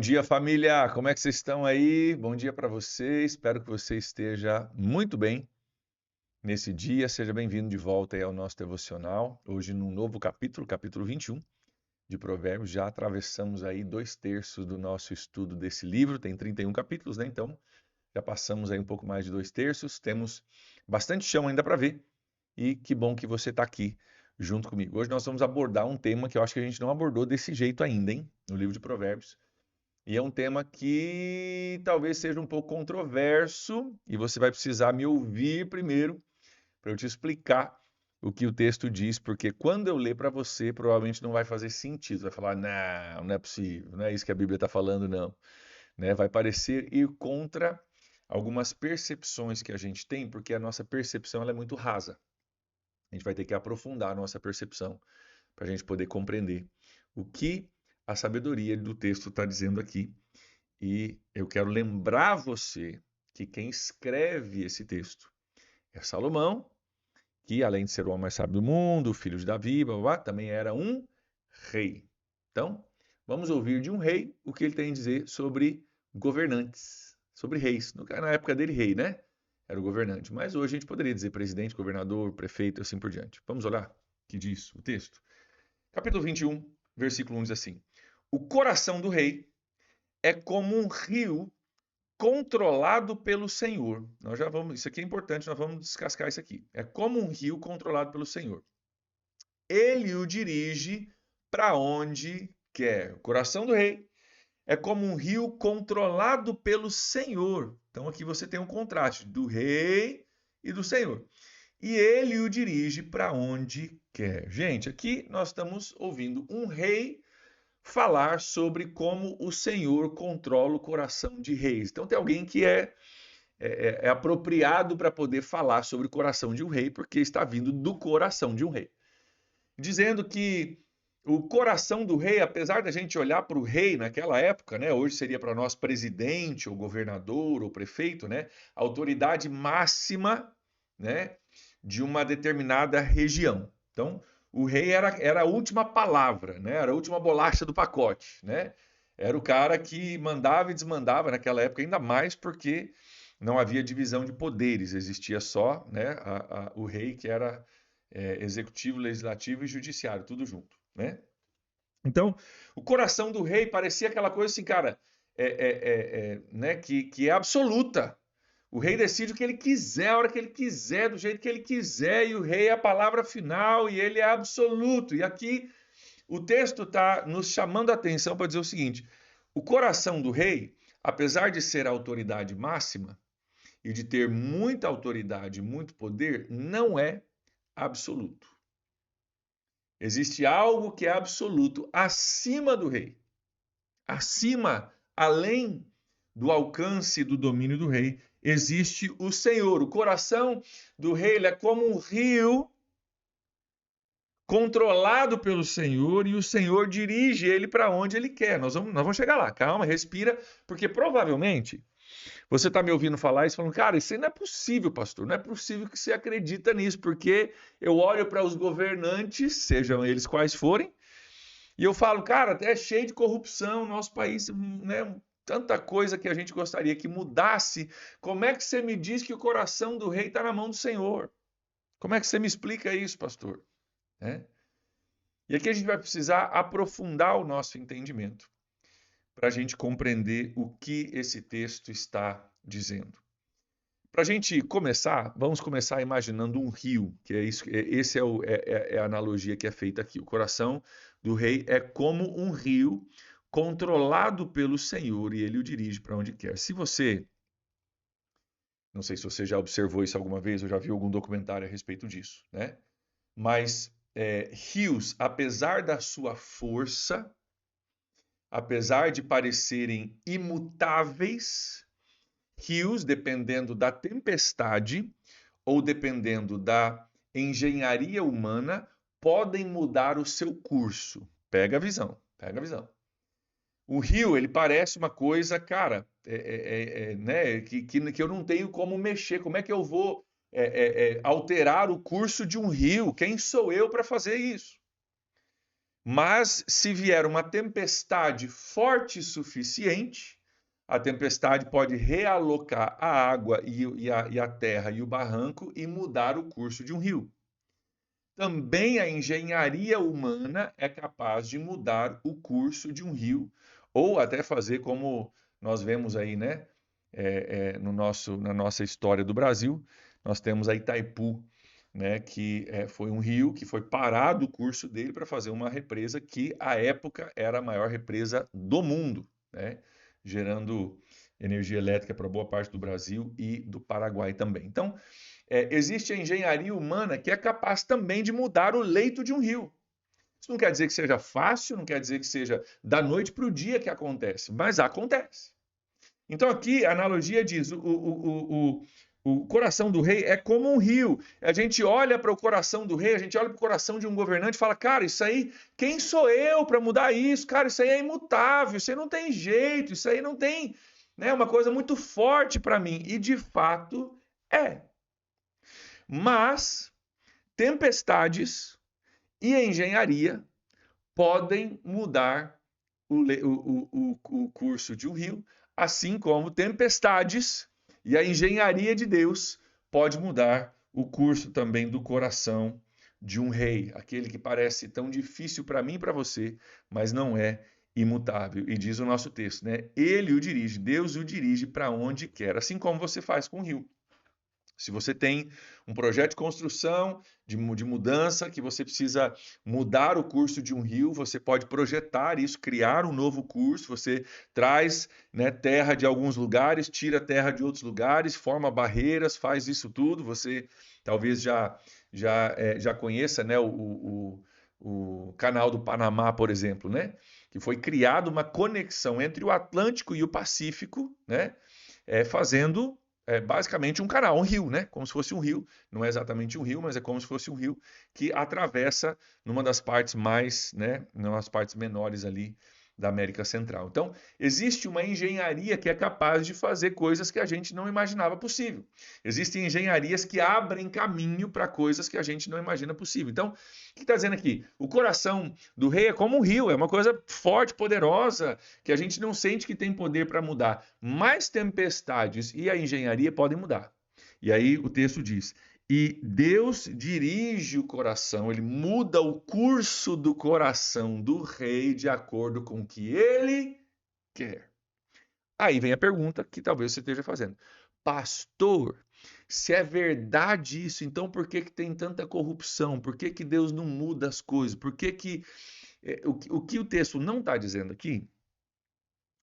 Bom dia, família! Como é que vocês estão aí? Bom dia para você. Espero que você esteja muito bem nesse dia. Seja bem-vindo de volta aí ao nosso devocional. Hoje, num novo capítulo, capítulo 21 de Provérbios. Já atravessamos aí 2/3 do nosso estudo desse livro. Tem 31 capítulos, né? Então, já passamos aí um pouco mais de 2/3. Temos bastante chão ainda para ver. E que bom que você está aqui junto comigo. Hoje nós vamos abordar um tema que eu acho que a gente não abordou desse jeito ainda, hein? No livro de Provérbios. E é um tema que talvez seja um pouco controverso e você vai precisar me ouvir primeiro para eu te explicar o que o texto diz, porque quando eu ler para você, provavelmente não vai fazer sentido. Vai falar, não, não é possível, não é isso que a Bíblia está falando, não. Né? Vai parecer ir contra algumas percepções que a gente tem, porque a nossa percepção ela é muito rasa. A gente vai ter que aprofundar a nossa percepção para a gente poder compreender o que a sabedoria do texto está dizendo aqui. E eu quero lembrar você que quem escreve esse texto é Salomão, que além de ser o homem mais sábio do mundo, filho de Davi, blá, blá, blá, também era um rei. Então, vamos ouvir de um rei o que ele tem a dizer sobre governantes, sobre reis. Na época dele, rei, né? Era o governante. Mas hoje a gente poderia dizer presidente, governador, prefeito e assim por diante. Vamos olhar o que diz o texto. Capítulo 21, versículo 1 diz assim: O coração do rei é como um rio controlado pelo Senhor. Nós já vamos, isso aqui é importante, nós vamos descascar isso aqui. É como um rio controlado pelo Senhor. Ele o dirige para onde quer. O coração do rei é como um rio controlado pelo Senhor. Então aqui você tem um contraste do rei e do Senhor. E ele o dirige para onde quer. Gente, aqui nós estamos ouvindo um rei falar sobre como o Senhor controla o coração de reis. Então tem alguém que é apropriado para poder falar sobre o coração de um rei, porque está vindo do coração de um rei. Dizendo que o coração do rei, apesar da gente olhar para o rei naquela época, né, hoje seria para nós presidente, ou governador, ou prefeito, né, a autoridade máxima, né, de uma determinada região. Então, o rei era a última palavra, né, era a última bolacha do pacote, né? Era o cara que mandava e desmandava naquela época, ainda mais porque não havia divisão de poderes, existia só, né, o rei que era executivo, legislativo e judiciário, tudo junto, né? Então, o coração do rei parecia aquela coisa assim, cara, né, que é absoluta. O rei decide o que ele quiser, a hora que ele quiser, do jeito que ele quiser, e o rei é a palavra final e ele é absoluto. E aqui o texto está nos chamando a atenção para dizer o seguinte: o coração do rei, apesar de ser a autoridade máxima e de ter muita autoridade, muito poder, não é absoluto. Existe algo que é absoluto acima do rei. Acima, além do alcance do domínio do rei, existe o Senhor. O coração do rei ele é como um rio controlado pelo Senhor e o Senhor dirige ele para onde ele quer. Nós vamos chegar lá. Calma, respira, porque provavelmente você está me ouvindo falar isso, falando, cara, isso aí não é possível, pastor. Não é possível que você acredita nisso, porque eu olho para os governantes, sejam eles quais forem, e eu falo, cara, é cheio de corrupção, nosso país, né? Tanta coisa que a gente gostaria que mudasse. Como é que você me diz que o coração do rei está na mão do Senhor? Como é que você me explica isso, pastor? Né? E aqui a gente vai precisar aprofundar o nosso entendimento para a gente compreender o que esse texto está dizendo. Para a gente começar, vamos começar imaginando um rio, que é isso, esse é a analogia que é feita aqui. O coração do rei é como um rio controlado pelo Senhor e ele o dirige para onde quer. Se você, não sei se você já observou isso alguma vez ou já viu algum documentário a respeito disso, né? Mas rios, apesar da sua força, apesar de parecerem imutáveis, rios, dependendo da tempestade ou dependendo da engenharia humana, podem mudar o seu curso. Pega a visão, pega a visão. O rio, ele parece uma coisa, cara, né, que eu não tenho como mexer. Como é que eu vou alterar o curso de um rio? Quem sou eu para fazer isso? Mas se vier uma tempestade forte o suficiente, a tempestade pode realocar a água e a terra e o barranco e mudar o curso de um rio. Também a engenharia humana é capaz de mudar o curso de um rio, ou até fazer como nós vemos aí, né? Na nossa história do Brasil, nós temos a Itaipu, né? Que foi um rio que foi parado o curso dele para fazer uma represa que, à época, era a maior represa do mundo, né? Gerando energia elétrica para boa parte do Brasil e do Paraguai também. Então, existe a engenharia humana que é capaz também de mudar o leito de um rio. Isso não quer dizer que seja fácil, não quer dizer que seja da noite para o dia que acontece, mas acontece. Então aqui a analogia diz: o coração do rei é como um rio. A gente olha para o coração do rei, a gente olha para o coração de um governante e fala: cara, isso aí, quem sou eu para mudar isso? Cara, isso aí é imutável, isso aí não tem jeito, isso aí não tem, né, uma coisa muito forte para mim. E de fato é. Mas tempestades e engenharia podem mudar o curso de um rio, assim como tempestades e a engenharia de Deus pode mudar o curso também do coração de um rei, aquele que parece tão difícil para mim e para você, mas não é imutável. E diz o nosso texto, né? Ele o dirige, Deus o dirige para onde quer, assim como você faz com o rio. Se você tem um projeto de construção, de mudança, que você precisa mudar o curso de um rio, você pode projetar isso, criar um novo curso. Você traz, né, terra de alguns lugares, tira terra de outros lugares, forma barreiras, faz isso tudo. Você talvez já conheça, né, o canal do Panamá, por exemplo, né? Que foi criado uma conexão entre o Atlântico e o Pacífico, né? Fazendo basicamente um canal, um rio, né? Como se fosse um rio. Não é exatamente um rio, mas é como se fosse um rio que atravessa numa das partes mais, né? Numa das partes menores ali da América Central. Então, existe uma engenharia que é capaz de fazer coisas que a gente não imaginava possível. Existem engenharias que abrem caminho para coisas que a gente não imagina possível. Então, o que está dizendo aqui? O coração do rei é como um rio, é uma coisa forte, poderosa, que a gente não sente que tem poder para mudar. Mas tempestades e a engenharia podem mudar. E aí o texto diz: e Deus dirige o coração, ele muda o curso do coração do rei de acordo com o que ele quer. Aí vem a pergunta que talvez você esteja fazendo: pastor, se é verdade isso, então por que que tem tanta corrupção? Por que que Deus não muda as coisas? Por que que o que o texto não está dizendo aqui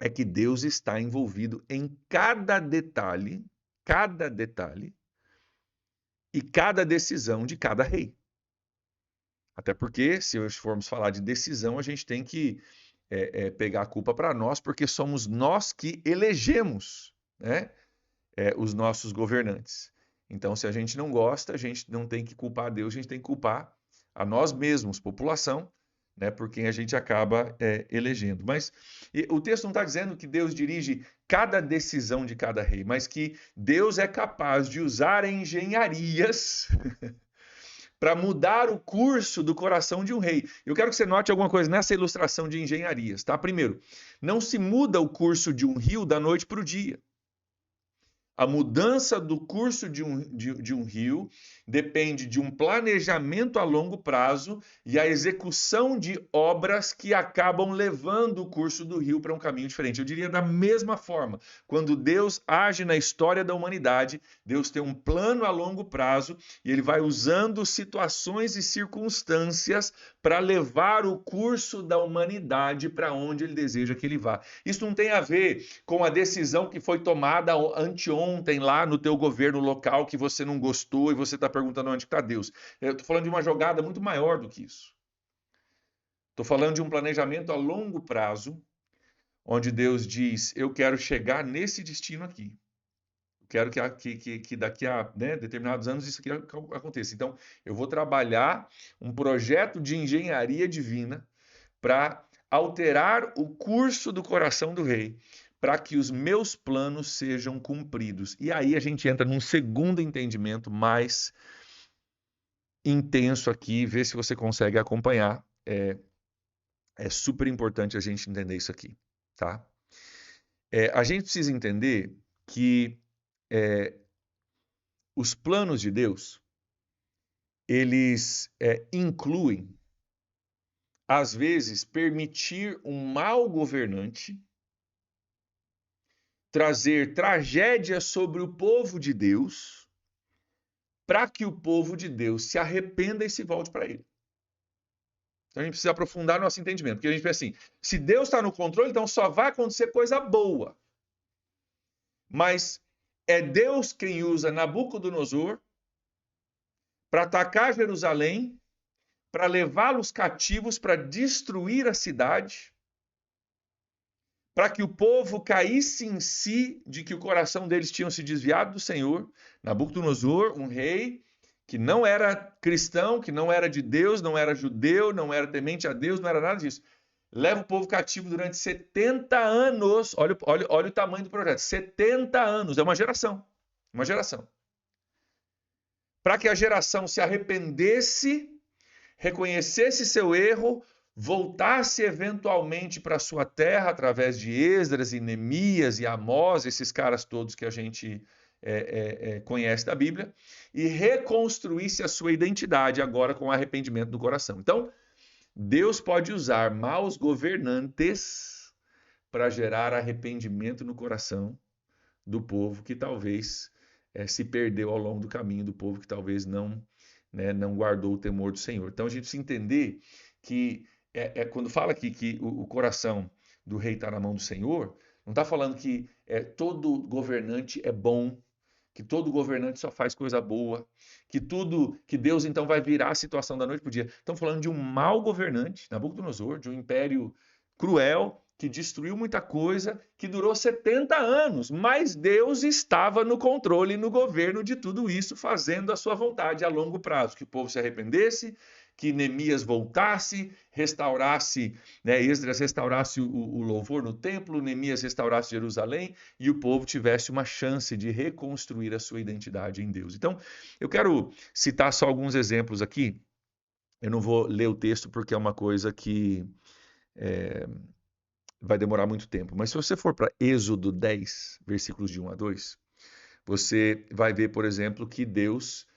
é que Deus está envolvido em cada detalhe e cada decisão de cada rei. Até porque, se hoje formos falar de decisão, a gente tem que pegar a culpa para nós, porque somos nós que elegemos, né, os nossos governantes. Então, se a gente não gosta, a gente não tem que culpar a Deus, a gente tem que culpar a nós mesmos, população, né, por quem a gente acaba elegendo. Mas o texto não está dizendo que Deus dirige cada decisão de cada rei, mas que Deus é capaz de usar engenharias para mudar o curso do coração de um rei. Eu quero que você note alguma coisa nessa ilustração de engenharias, tá? Primeiro, não se muda o curso de um rio da noite para o dia. A mudança do curso de um rio depende de um planejamento a longo prazo e a execução de obras que acabam levando o curso do rio para um caminho diferente. Eu diria da mesma forma, quando Deus age na história da humanidade, Deus tem um plano a longo prazo e ele vai usando situações e circunstâncias para levar o curso da humanidade para onde ele deseja que ele vá. Isso não tem a ver com a decisão que foi tomada anteontem lá no teu governo local que você não gostou e você está perguntando onde está Deus. Eu estou falando de uma jogada muito maior do que isso. Estou falando de um planejamento a longo prazo, onde Deus diz: eu quero chegar nesse destino aqui. Quero que daqui a, né, determinados anos isso aqui aconteça. Então, eu vou trabalhar um projeto de engenharia divina para alterar o curso do coração do rei, para que os meus planos sejam cumpridos. E aí a gente entra num segundo entendimento mais intenso aqui, vê se você consegue acompanhar É super importante a gente entender isso aqui, tá? A gente precisa entender que os planos de Deus, eles incluem, às vezes, permitir um mau governante trazer tragédia sobre o povo de Deus, para que o povo de Deus se arrependa e se volte para ele. Então a gente precisa aprofundar nosso entendimento, porque a gente pensa assim, se Deus está no controle, então só vai acontecer coisa boa. Mas é Deus quem usa Nabucodonosor para atacar Jerusalém, para levá-los cativos, para destruir a cidade, para que o povo caísse em si de que o coração deles tinha se desviado do Senhor. Nabucodonosor, um rei que não era cristão, que não era de Deus, não era judeu, não era temente a Deus, não era nada disso. Leva o povo cativo durante 70 anos. Olha o tamanho do projeto. 70 anos. É uma geração. Uma geração. Para que a geração se arrependesse, reconhecesse seu erro, voltasse eventualmente para sua terra através de Esdras e Neemias e Amós, esses caras todos que a gente conhece da Bíblia, e reconstruísse a sua identidade agora com arrependimento do coração. Então, Deus pode usar maus governantes para gerar arrependimento no coração do povo que talvez se perdeu ao longo do caminho, do povo que talvez não guardou o temor do Senhor. Então a gente precisa entender que quando fala aqui que o coração do rei está na mão do Senhor, não está falando que todo governante é bom, que todo governante só faz coisa boa, que Deus então vai virar a situação da noite para o dia. Estamos falando de um mau governante, Nabucodonosor, de um império cruel, que destruiu muita coisa, que durou 70 anos, mas Deus estava no controle e no governo de tudo isso, fazendo a sua vontade a longo prazo, que o povo se arrependesse, que Neemias voltasse, restaurasse, Esdras restaurasse o louvor no templo, Neemias restaurasse Jerusalém e o povo tivesse uma chance de reconstruir a sua identidade em Deus. Então, eu quero citar só alguns exemplos aqui. Eu não vou ler o texto porque é uma coisa que vai demorar muito tempo. Mas se você for para Êxodo 10, versículos de 1 a 2, você vai ver, por exemplo, que Deus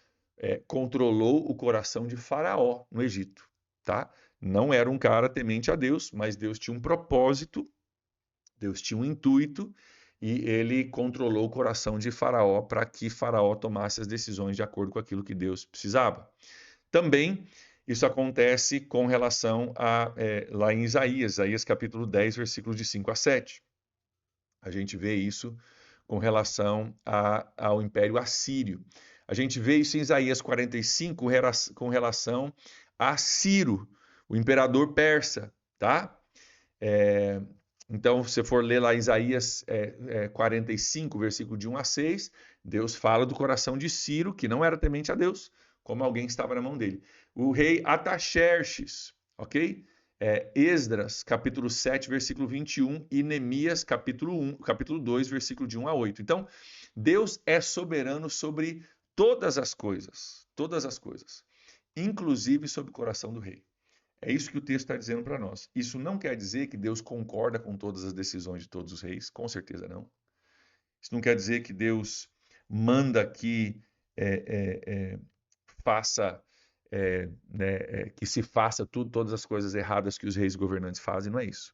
controlou o coração de Faraó no Egito, tá? Não era um cara temente a Deus, mas Deus tinha um propósito, Deus tinha um intuito, e ele controlou o coração de Faraó para que Faraó tomasse as decisões de acordo com aquilo que Deus precisava. Também isso acontece com relação a, lá em Isaías capítulo 10, versículos de 5 a 7. A gente vê isso com relação ao Império Assírio. A gente vê isso em Isaías 45 com relação a Ciro, o imperador persa, tá? Então, se você for ler lá Isaías 45, versículo de 1 a 6, Deus fala do coração de Ciro, que não era temente a Deus, como alguém que estava na mão dele. O rei Ataxerxes, ok? Esdras, capítulo 7, versículo 21, e Neemias, capítulo 2, versículo de 1 a 8. Então, Deus é soberano sobre todas as coisas, inclusive sobre o coração do rei. É isso que o texto está dizendo para nós. Isso não quer dizer que Deus concorda com todas as decisões de todos os reis, com certeza não. Isso não quer dizer que Deus manda que que se faça todas as coisas erradas que os reis governantes fazem, não é isso.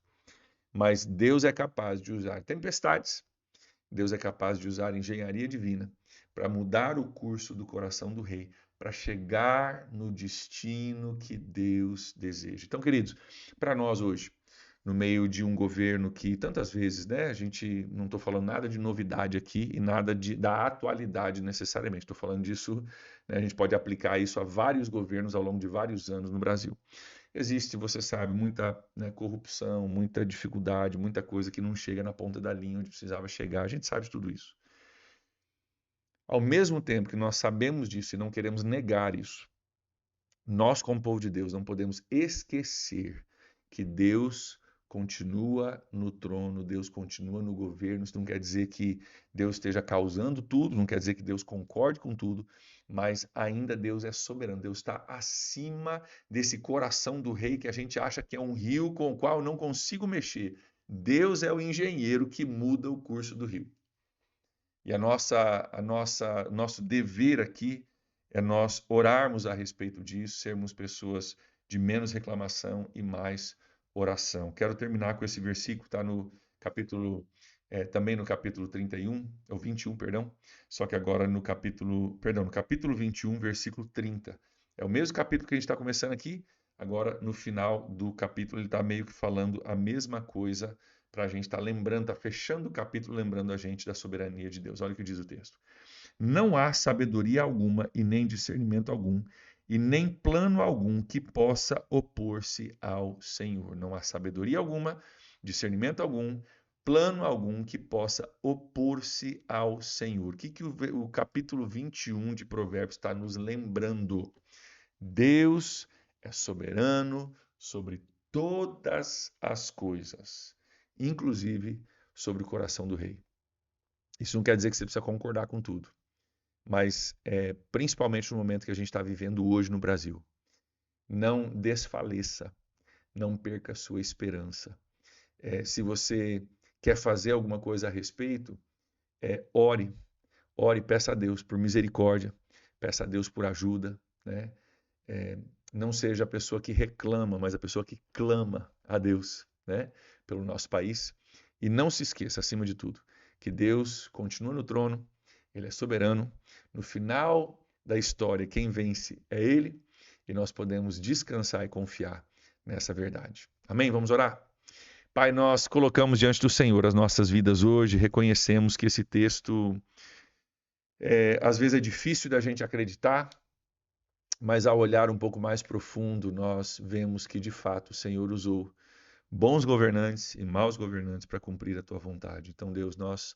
Mas Deus é capaz de usar tempestades, Deus é capaz de usar engenharia divina para mudar o curso do coração do rei, para chegar no destino que Deus deseja. Então, queridos, para nós hoje, no meio de um governo que tantas vezes, a gente não estou falando nada de novidade aqui e nada da atualidade necessariamente. Estou falando disso, a gente pode aplicar isso a vários governos ao longo de vários anos no Brasil. Existe, você sabe, muita corrupção, muita dificuldade, muita coisa que não chega na ponta da linha onde precisava chegar. A gente sabe de tudo isso. Ao mesmo tempo que nós sabemos disso e não queremos negar isso, nós, como povo de Deus, não podemos esquecer que Deus continua no trono, Deus continua no governo. Isso não quer dizer que Deus esteja causando tudo, não quer dizer que Deus concorde com tudo, mas ainda Deus é soberano. Deus está acima desse coração do rei que a gente acha que é um rio com o qual eu não consigo mexer. Deus é o engenheiro que muda o curso do rio. E nosso dever aqui é nós orarmos a respeito disso, sermos pessoas de menos reclamação e mais oração. Quero terminar com esse versículo, está no capítulo, também no capítulo 31, ou 21, perdão, só que agora no capítulo 21, versículo 30. É o mesmo capítulo que a gente está começando aqui, agora no final do capítulo ele está meio que falando a mesma coisa, para a gente estar lembrando, está fechando o capítulo lembrando a gente da soberania de Deus. Olha o que diz o texto. Não há sabedoria alguma e nem discernimento algum e nem plano algum que possa opor-se ao Senhor. Não há sabedoria alguma, discernimento algum, plano algum que possa opor-se ao Senhor. O que o capítulo 21 de Provérbios está nos lembrando? Deus é soberano sobre todas as coisas, inclusive sobre o coração do rei. Isso não quer dizer que você precisa concordar com tudo, mas principalmente no momento que a gente está vivendo hoje no Brasil. Não desfaleça, não perca a sua esperança. Se você quer fazer alguma coisa a respeito, ore, peça a Deus por misericórdia, peça a Deus por ajuda, né? Não seja a pessoa que reclama, mas a pessoa que clama a Deus, né, pelo nosso país. E não se esqueça, acima de tudo, que Deus continua no trono, Ele é soberano. No final da história, quem vence é Ele, e nós podemos descansar e confiar nessa verdade. Amém? Vamos orar? Pai, nós colocamos diante do Senhor as nossas vidas hoje, reconhecemos que esse texto, às vezes é difícil da gente acreditar, mas ao olhar um pouco mais profundo, nós vemos que de fato o Senhor usou bons governantes e maus governantes para cumprir a tua vontade. Então, Deus, nós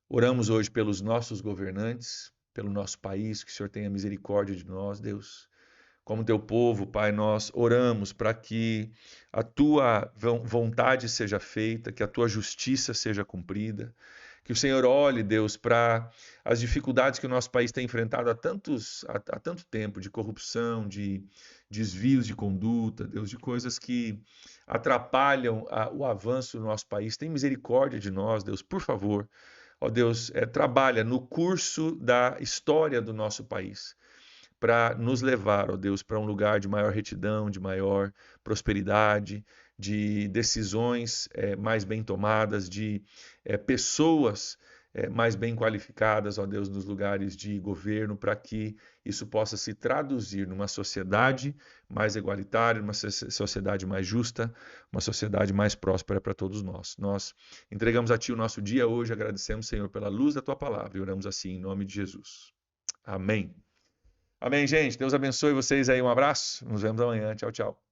oramos hoje pelos nossos governantes, pelo nosso país, que o Senhor tenha misericórdia de nós, Deus. Como teu povo, Pai, nós oramos para que a tua vontade seja feita, que a tua justiça seja cumprida. Que o Senhor olhe, Deus, para as dificuldades que o nosso país tem enfrentado há tanto tempo, de corrupção, de desvios de conduta, Deus, de coisas que atrapalham o avanço do nosso país. Tem misericórdia de nós, Deus, por favor. Ó Deus, trabalha no curso da história do nosso país, para nos levar, ó Deus, para um lugar de maior retidão, de maior prosperidade, de decisões mais bem tomadas, de pessoas mais bem qualificadas, ó Deus, nos lugares de governo, para que isso possa se traduzir numa sociedade mais igualitária, numa sociedade mais justa, uma sociedade mais próspera para todos nós. Nós entregamos a Ti o nosso dia hoje, agradecemos, Senhor, pela luz da Tua palavra e oramos assim em nome de Jesus. Amém. Amém, gente. Deus abençoe vocês aí. Um abraço. Nos vemos amanhã. Tchau, tchau.